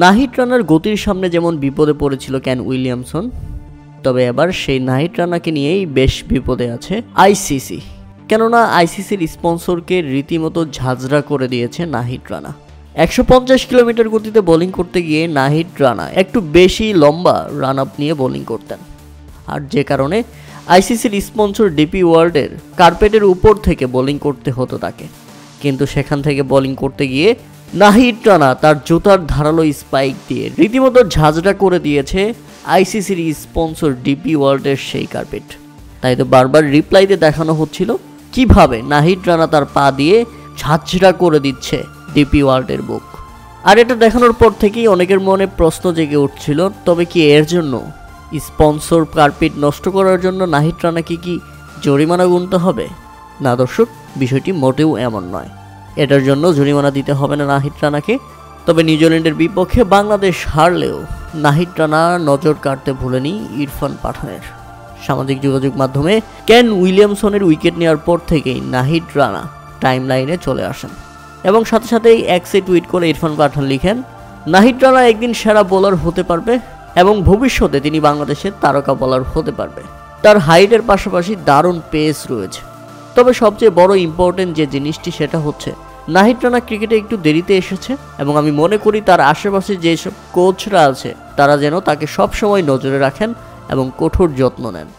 নাহিদ রানার গতির সামনে যেমন বিপদে পড়েছিল কেন উইলিয়ামসন, তবে এবার সেই নাহিদ রানাকে নিয়েই বেশ বিপদে আছে আইসিসি। কেননা আইসিসির স্পন্সরকে রীতিমতো ঝাঁঝরা করে দিয়েছে নাহিদ রানা। 150 কিলোমিটার গতিতে বোলিং করতে গিয়ে নাহিদ রানা একটু বেশি লম্বা রান আপ নিয়ে বোলিং করতেন, আর যে কারণে আইসিসির স্পন্সর ডিপি ওয়ার্ল্ডের কার্পেটের উপর থেকে বোলিং করতে হতো তাকে। কিন্তু সেখান থেকে বোলিং করতে গিয়ে নাহিদ রানা তার জুতার ধারালো স্পাইক দিয়ে রীতিমতো ঝাঁঝরা করে দিয়েছে আইসিসির স্পন্সর ডিপি ওয়ার্ল্ডের সেই কার্পেট। তাই তো বারবার রিপ্লাইতে দেখানো হচ্ছিল কিভাবে নাহিদ রানা তার পা দিয়ে ঝাঁঝরা করে দিচ্ছে ডিপি ওয়ার্ল্ডের বুক। আর এটা দেখানোর পর থেকেই অনেকের মনে প্রশ্ন জেগে উঠছিল, তবে কি এর জন্য স্পন্সর কার্পেট নষ্ট করার জন্য নাহিদ রানাকে কি জরিমানা গুনতে হবে? না দর্শক, বিষয়টি মোটেও এমন নয়। এটার জন্য জরিমানা দিতে হবে না নাহিদ রানাকে। তবে নিউজিল্যান্ডের বিপক্ষে বাংলাদেশ হারলেও নাহিদ রানা নজর কাটতে ভুলেনি ইরফান পাঠানের। সামাজিক যোগাযোগ মাধ্যমে কেন উইলিয়ামসনের উইকেট নেওয়ার পর থেকেই নাহিদ রানা টাইম লাইনে চলে আসেন এবং সাথে সাথেই এক্সে টুইট করে ইরফান পাঠান লিখেন, নাহিদ রানা একদিন সেরা বোলার হতে পারবে এবং ভবিষ্যতে তিনি বাংলাদেশের তারকা বোলার হতে পারবে। তার হাইটের পাশাপাশি দারুণ পেস রয়েছে। তবে সবচেয়ে বড় ইম্পর্টেন্ট যে জিনিসটি সেটা হচ্ছে নাহিদ রানা ক্রিকেটে একটু দেরিতে এসেছে এবং আমি মনে করি তার আশেপাশে যেসব কোচরা আছে তারা যেন তাকে সবসময় নজরে রাখেন এবং কঠোর যত্ন নেন।